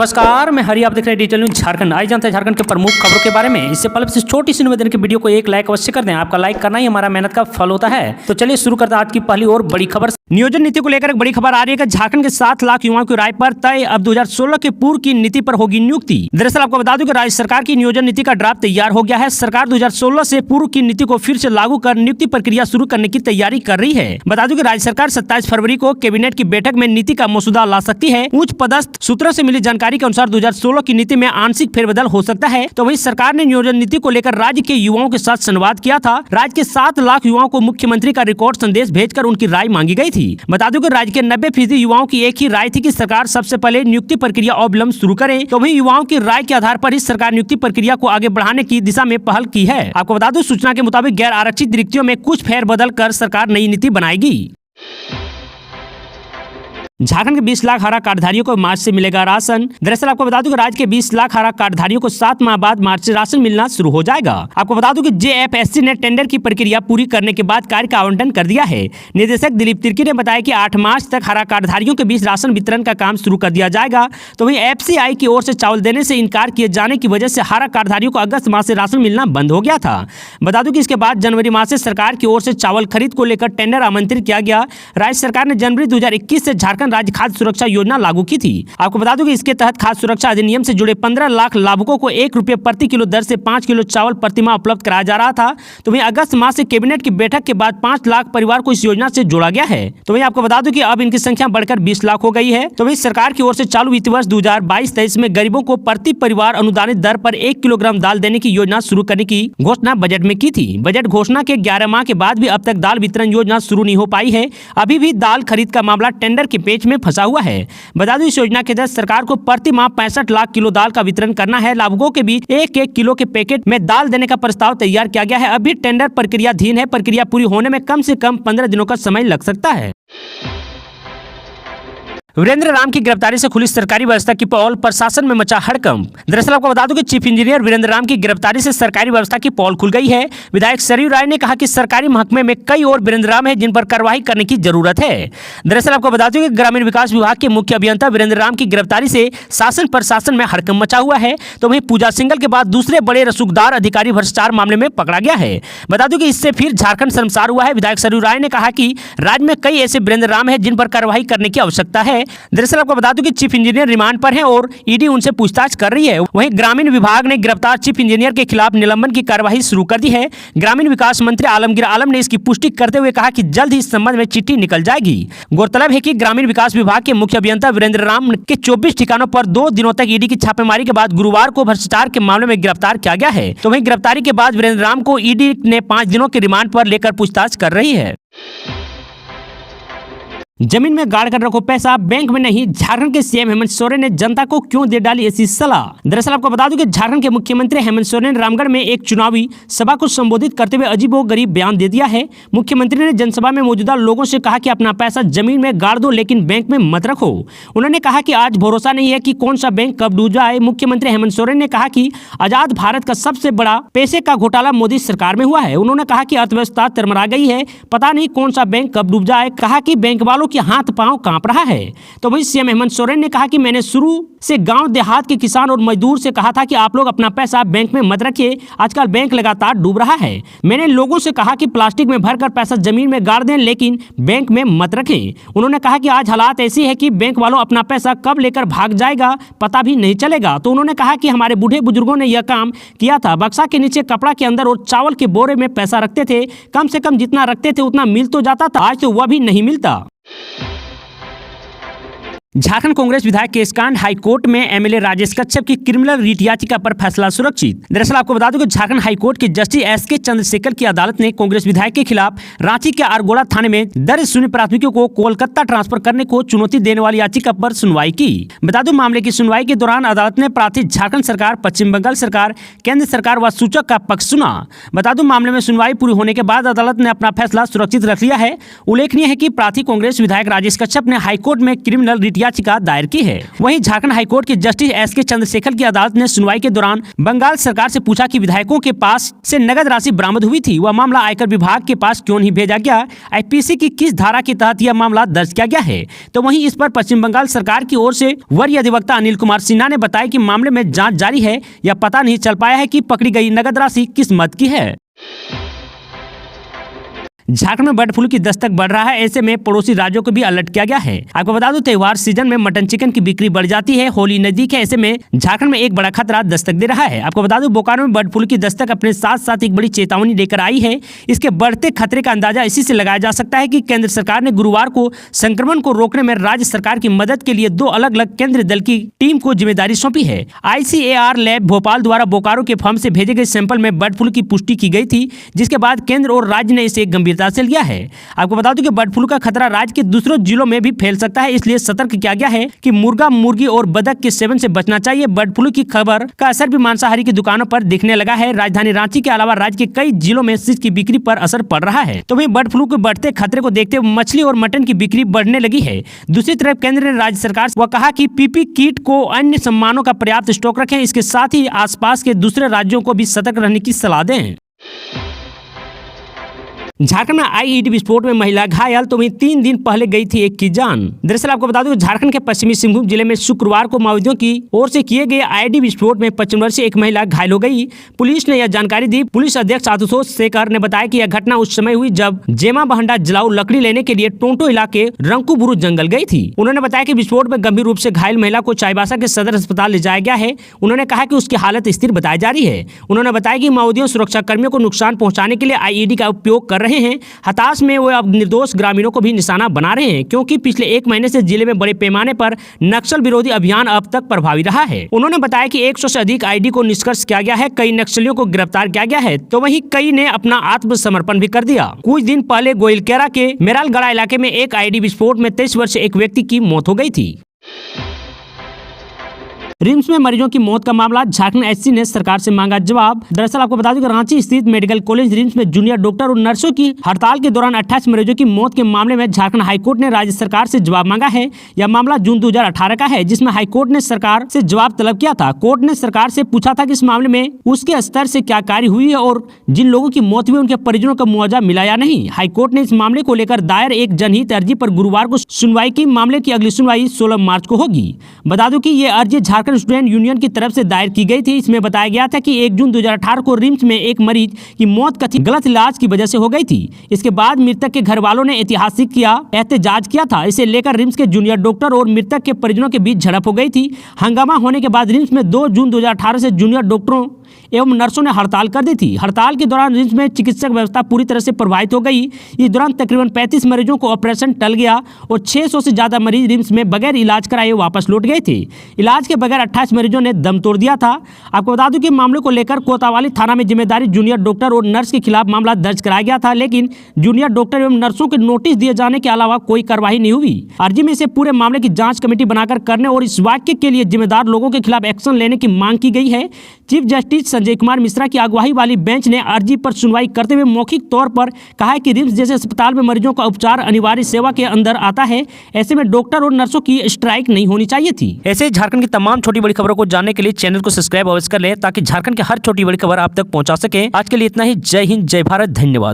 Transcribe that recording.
नमस्कार, मैं हरि, आप देख रहे हैं डिजिटल न्यूज झारखंड। आज जानते हैं झारखंड के प्रमुख खबरों के बारे में। इससे पहले छोटी सी निवेदन की वीडियो को एक लाइक अवश्य कर दें। आपका लाइक करना ही हमारा मेहनत का फल होता है। तो चलिए शुरू करते हैं आज की पहली और बड़ी खबर। नियोजन नीति को लेकर एक बड़ी खबर आ रही है कि झारखंड के 7 लाख युवाओं की राय पर तय अब 2016 के पूर्व की नीति पर होगी नियुक्ति। दरअसल आपको बता दूं कि राज्य सरकार की नियोजन नीति का ड्राफ्ट तैयार हो गया है। सरकार 2016 से पूर्व की नीति को फिर से लागू कर नियुक्ति प्रक्रिया शुरू करने की तैयारी कर रही है। बता दूं कि राज्य सरकार 27 फरवरी को कैबिनेट की बैठक में नीति का मसौदा ला सकती है। उच्च पदस्थ सूत्रों से मिली जानकारी के अनुसार 2016 की नीति में आंशिक फेरबदल हो सकता है। तो वहीं सरकार ने नियोजन नीति को लेकर राज्य के युवाओं के साथ संवाद किया था। राज्य के 7 लाख युवाओं को मुख्यमंत्री का रिकॉर्ड संदेश भेजकर उनकी राय मांगी गई थी। बता दूं कि राज्य के 90% युवाओं की एक ही राय थी कि सरकार सबसे पहले नियुक्ति प्रक्रिया अविलंब शुरू करे। तो वहीं युवाओं की राय के आधार पर ही सरकार नियुक्ति प्रक्रिया को आगे बढ़ाने की दिशा में पहल की है। आपको बता दूं, सूचना के मुताबिक गैर आरक्षित रिक्तियों में कुछ फेरबदल कर सरकार नई नीति बनाएगी। झारखंड के 20 लाख हरा कार्डधारियों को मार्च से मिलेगा राशन। दरअसल आपको बता दूं कि राज्य के 20 लाख हरा कार्डधारियों को 7 माह बाद मार्च से राशन मिलना शुरू हो जाएगा। आपको बता दूं कि जेएफएससी ने टेंडर की प्रक्रिया पूरी करने के बाद कार्य का आवंटन कर दिया है। निदेशक दिलीप तिर्की ने बताया कि 8 मार्च तक हरा कार्डधारियों के बीच राशन वितरण का काम शुरू कर दिया जाएगा। तो वहीं एफसीआई की ओर से चावल देने से इनकार किए जाने की वजह से हरा कार्डधारियों को अगस्त माह से राशन मिलना बंद हो गया था। बता दूं कि इसके बाद जनवरी माह से सरकार की ओर से चावल खरीद को लेकर टेंडर आमंत्रित किया गया। राज्य सरकार ने जनवरी 2021 से झारखंड राज्य खाद्य सुरक्षा योजना लागू की थी। आपको बता दूं कि इसके तहत खाद्य सुरक्षा अधिनियम से जुड़े 15 लाख लाभुकों को 1 रुपये प्रति किलो दर से 5 किलो चावल प्रति माह उपलब्ध कराया जा रहा था। तो वहीं अगस्त माह से कैबिनेट की बैठक के बाद 5 लाख परिवार को इस योजना से जोड़ा गया है। तो वहीं आपको बता दूं कि अब इनकी संख्या बढ़कर 20 लाख हो गई है। तो वहीं सरकार की ओर से चालू वित्तीय वर्ष 2022-23 में गरीबों को प्रति परिवार अनुदानित दर पर 1 किलोग्राम दाल देने की योजना शुरू करने की घोषणा बजट में की थी। बजट घोषणा के 11 माह के बाद भी अब तक दाल वितरण योजना शुरू नहीं हो पाई है। अभी भी दाल खरीद का मामला टेंडर के पेच में फंसा हुआ है। बता दूं, इस योजना के तहत सरकार को प्रति माह 65 लाख किलो दाल का वितरण करना है। लाभुकों के बीच 1-1 किलो के पैकेट में दाल देने का प्रस्ताव तैयार किया गया है। अभी टेंडर प्रक्रियाधीन है। प्रक्रिया पूरी होने में कम से कम 15 दिनों का समय लग सकता है। वीरेंद्र राम की गिरफ्तारी से खुली सरकारी व्यवस्था की पोल, प्रशासन में मचा हड़कंप। दरअसल आपको बता दूं कि चीफ इंजीनियर वीरेंद्र राम की गिरफ्तारी से सरकारी व्यवस्था की पोल खुल गई है। विधायक सरयू राय ने कहा कि सरकारी महकमे में कई और वीरेंद्र राम है जिन पर कार्रवाई करने की जरूरत है। दरअसल आपको बता दूं कि ग्रामीण विकास विभाग के मुख्य अभियंता वीरेंद्र राम की गिरफ्तारी से शासन प्रशासन में हड़कंप मचा हुआ है। तो वहीं पूजा सिंघल के बाद दूसरे बड़े रसूखदार अधिकारी भ्रष्टाचार मामले में पकड़ा गया है। बता दूं कि इससे फिर झारखंड शर्मसार हुआ है। विधायक सरयू राय ने कहा कि राज्य में कई ऐसे वीरेंद्र राम है जिन पर कार्रवाई करने की आवश्यकता है। दरअसल आपको बता दूं कि चीफ इंजीनियर रिमांड पर हैं और ईडी उनसे पूछताछ कर रही है। वहीं ग्रामीण विभाग ने गिरफ्तार चीफ इंजीनियर के खिलाफ निलंबन की कार्यवाही शुरू कर दी है। ग्रामीण विकास मंत्री आलमगीर आलम ने इसकी पुष्टि करते हुए कहा कि जल्द ही इस संबंध में चिट्ठी निकल जाएगी। गौरतलब है कि ग्रामीण विकास विभाग के मुख्य अभियंता वीरेंद्र राम के 24 ठिकानों पर 2 दिनों तक ईडी की छापेमारी के बाद गुरुवार को भ्रष्टाचार के मामले में गिरफ्तार किया गया है। तो वहीं गिरफ्तारी के बाद वीरेंद्र राम को ईडी ने 5 दिनों के रिमांड पर लेकर पूछताछ कर रही है। जमीन में गाड़ कर रखो पैसा, बैंक में नहीं। झारखंड के सीएम हेमंत सोरेन ने जनता को क्यों दे डाली ऐसी सलाह। दरअसल आपको बता दूं कि झारखंड के मुख्यमंत्री हेमंत सोरेन ने रामगढ़ में एक चुनावी सभा को संबोधित करते हुए अजीबोगरीब बयान दे दिया है। मुख्यमंत्री ने जनसभा में मौजूदा लोगों से कहा कि अपना पैसा जमीन में गाड़ दो लेकिन बैंक में मत रखो। उन्होंने कहा कि आज भरोसा नहीं है कि कौन सा बैंक कब डूब जाए। मुख्यमंत्री हेमंत सोरेन ने कहा कि आजाद भारत का सबसे बड़ा पैसे का घोटाला मोदी सरकार में हुआ है। उन्होंने कहा कि अर्थव्यवस्था तिरमरा गई है, पता नहीं कौन सा बैंक कब डूब जाए। कहा कि बैंक वालों के हाथ पांव कांप रहा है। तो वहीं सीएम हेमंत सोरेन ने कहा कि मैंने शुरू से गांव देहात के किसान और मजदूर से कहा था कि आप लोग अपना पैसा बैंक में मत रखिए, आजकल बैंक लगातार डूब रहा है। मैंने लोगों से कहा कि प्लास्टिक में भरकर पैसा जमीन में गाड़ दें लेकिन बैंक में मत रखें। उन्होंने कहा कि आज हालात ऐसी है कि बैंक वालों अपना पैसा कब लेकर भाग जाएगा पता भी नहीं चलेगा। तो उन्होंने कहा कि हमारे बूढ़े बुजुर्गों ने यह काम किया था, बक्सा के नीचे कपड़ा के अंदर और चावल के बोरे में पैसा रखते थे, कम से कम जितना रखते थे उतना मिल तो जाता था, आज तो वह भी नहीं मिलता। झारखंड कांग्रेस विधायक केस कांड, हाईकोर्ट में एमएलए राजेश कश्यप की क्रिमिनल रिट याचिका पर फैसला सुरक्षित। दरअसल आपको बता दूं कि झारखंड हाईकोर्ट के जस्टिस एसके चंद्रशेखर की अदालत ने कांग्रेस विधायक के खिलाफ रांची के आरगोड़ा थाने में दर्ज शून्य प्राथमिकियों को कोलकाता ट्रांसफर करने को चुनौती देने वाली याचिका पर सुनवाई की। बता दूं, मामले की सुनवाई के दौरान अदालत ने प्रार्थी झारखंड सरकार, पश्चिम बंगाल सरकार, केंद्र सरकार व सूचक का पक्ष सुना। बता दूं, मामले में सुनवाई पूरी होने के बाद अदालत ने अपना फैसला सुरक्षित रख लिया है। उल्लेखनीय है कि प्रार्थी कांग्रेस विधायक राजेश कश्यप ने हाईकोर्ट में क्रिमिनल रिट याचिका दायर की है। वहीं झारखंड हाईकोर्ट के जस्टिस एस.के. चंद्रशेखर की अदालत ने सुनवाई के दौरान बंगाल सरकार से पूछा कि विधायकों के पास से नगद राशि बरामद हुई थी, वह मामला आयकर विभाग के पास क्यों नहीं भेजा गया, आईपीसी की किस धारा के तहत यह मामला दर्ज किया गया है। तो वहीं इस पर पश्चिम बंगाल सरकार की ओर से वरीय अधिवक्ता अनिल कुमार सिन्हा ने बताया कि मामले में जांच जारी है, यह पता नहीं चल पाया है कि पकड़ी गई नगद राशि किस मद की है। झारखंड में बर्ड फ्लू की दस्तक बढ़ रहा है, ऐसे में पड़ोसी राज्यों को भी अलर्ट किया गया है। आपको बता दूं, त्योहार सीजन में मटन चिकन की बिक्री बढ़ जाती है, होली नजदीक है, ऐसे में झारखंड में एक बड़ा खतरा दस्तक दे रहा है। आपको बता दूं, बोकारो में बर्ड फ्लू की दस्तक अपने साथ साथ एक बड़ी चेतावनी लेकर आई है। इसके बढ़ते खतरे का अंदाजा इसी से लगाया जा सकता है कि केंद्र सरकार ने गुरुवार को संक्रमण को रोकने में राज्य सरकार की मदद के लिए 2 अलग अलग केंद्रीय दल की टीम को जिम्मेदारी सौंपी है। ICAR लैब भोपाल द्वारा बोकारो के फर्म से भेजे गए सैंपल में बर्ड फ्लू की पुष्टि की गई थी, जिसके बाद केंद्र और राज्य ने इसे गंभीरता से लिया है। आपको बता दूं कि बर्ड फ्लू का खतरा राज्य के दूसरे जिलों में भी फैल सकता है, इसलिए सतर्क किया गया है कि मुर्गा, मुर्गी और बतख के सेवन से बचना चाहिए। बर्ड फ्लू की खबर का असर भी मांसाहारी की दुकानों पर दिखने लगा है। राजधानी रांची के अलावा राज्य के कई जिलों में फिश की बिक्री पर असर पड़ रहा है। तो वहीं बर्ड फ्लू के बढ़ते खतरे को देखते हुए मछली और मटन की बिक्री बढ़ने लगी है। दूसरी तरफ केंद्र ने राज्य सरकार से कहा कि पीपी किट को अन्य सामानों का पर्याप्त स्टॉक रखें। इसके साथ ही आसपास के दूसरे राज्यों को भी सतर्क रहने की सलाह दें। झारखंड में आईईडी विस्फोट में महिला घायल, तो वहीं 3 दिन पहले गई थी एक की जान। दरअसल आपको बता दूं, झारखंड के पश्चिमी सिंहभूम जिले में शुक्रवार को माओवादियों की ओर से किए गए आईईडी विस्फोट में 55 वर्षीय एक महिला घायल हो गई। पुलिस ने यह जानकारी दी। पुलिस अध्यक्ष आशुतोष शेखर ने बताया कि यह घटना उस समय हुई जब जेमा बहंडा जलाऊ लकड़ी लेने के लिए टोंटो इलाके रंकुबुरु जंगल गई थी। उन्होंने बताया कि विस्फोट में गंभीर रूप से घायल महिला को चाईबासा के सदर अस्पताल ले जाया गया है। उन्होंने कहा कि उसकी हालत स्थिर बताई जा रही है। उन्होंने बताया कि माओवादियों सुरक्षा कर्मियों को नुकसान पहुंचाने के लिए आईईडी का उपयोग कर रहे हैं। हताश में वो अब निर्दोष ग्रामीणों को भी निशाना बना रहे हैं, क्योंकि पिछले 1 महीने से जिले में बड़े पैमाने पर नक्सल विरोधी अभियान अब तक प्रभावी रहा है। उन्होंने बताया कि 100 से अधिक आईडी को निष्कर्ष किया गया है, कई नक्सलियों को गिरफ्तार किया गया है, तो वहीं कई ने अपना आत्मसमर्पण भी कर दिया। कुछ दिन पहले गोइलकेरा के मेरालगढ़ इलाके में एक आईडी विस्फोट में 23 वर्षीय एक व्यक्ति की मौत हो गई थी। रिम्स में मरीजों की मौत का मामला, झारखंड एससी ने सरकार से मांगा जवाब। दरअसल आपको बता दूं कि रांची स्थित मेडिकल कॉलेज रिम्स में जूनियर डॉक्टर और नर्सों की हड़ताल के दौरान 28 मरीजों की मौत के मामले में झारखंड हाईकोर्ट ने राज्य सरकार से जवाब मांगा है। यह मामला जून 2018 का है, जिसमें हाईकोर्ट ने सरकार से जवाब तलब किया था। कोर्ट ने सरकार से पूछा था कि इस मामले में उसके स्तर से क्या कार्य हुई है और जिन लोगों की मौत हुई उनके परिजनों का मुआवजा मिला या नहीं। हाईकोर्ट ने इस मामले को लेकर दायर एक जनहित अर्जी पर गुरुवार को सुनवाई की। मामले की अगली सुनवाई 16 मार्च को होगी। बता दूं कि ये अर्जी झारखंड स्टूडेंट यूनियन की तरफ से दायर की गई थी। इसमें बताया गया था कि 1 जून 2018 को रिम्स में एक मरीज की मौत कथित गलत इलाज की वजह से हो गई थी। इसके बाद मृतक के घर वालों ने ऐतिहासिक एहतजाज किया था। इसे लेकर रिम्स के जूनियर डॉक्टर और मृतक के परिजनों के बीच झड़प हो गई थी। हंगामा होने के बाद रिम्स में 2 जून 2018 से जूनियर डॉक्टरों एवं नर्सों ने हड़ताल कर दी थी। हड़ताल के दौरान रिम्स में चिकित्सक व्यवस्था पूरी तरह से प्रभावित हो गई। इस दौरान तकरीबन 35 मरीजों को ऑपरेशन टल गया और 600 से ज्यादा मरीज रिम्स में बगैर इलाज कराए वापस लौट गए थे। इलाज के बगैर 28 मरीजों ने दम तोड़ दिया था। आपको बता दूं कि मामले को लेकर कोतवाली थाना में जिम्मेदारी जूनियर डॉक्टर और नर्स के खिलाफ मामला दर्ज कराया गया था, लेकिन जूनियर डॉक्टर एवं नर्सों के नोटिस दिए जाने के अलावा कोई कार्रवाई नहीं हुई। अर्जी में से पूरे मामले की जांच कमेटी बनाकर करने और इस वाक्य के लिए जिम्मेदार लोगों के खिलाफ एक्शन लेने की मांग की गई है। चीफ जस्टिस संजय कुमार मिश्रा की अगुवाई वाली बेंच ने अर्जी पर सुनवाई करते हुए मौखिक तौर पर कहा है कि रिम्स जैसे अस्पताल में मरीजों का उपचार अनिवार्य सेवा के अंदर आता है। ऐसे में डॉक्टर और नर्सों की स्ट्राइक नहीं होनी चाहिए थी। ऐसे झारखंड की तमाम छोटी बड़ी खबरों को जानने के लिए चैनल को सब्सक्राइब अवश्य कर लें, ताकि झारखंड के हर छोटी बड़ी खबर आप तक पहुंचा सके। आज के लिए इतना ही। जय हिंद, जय भारत, धन्यवाद।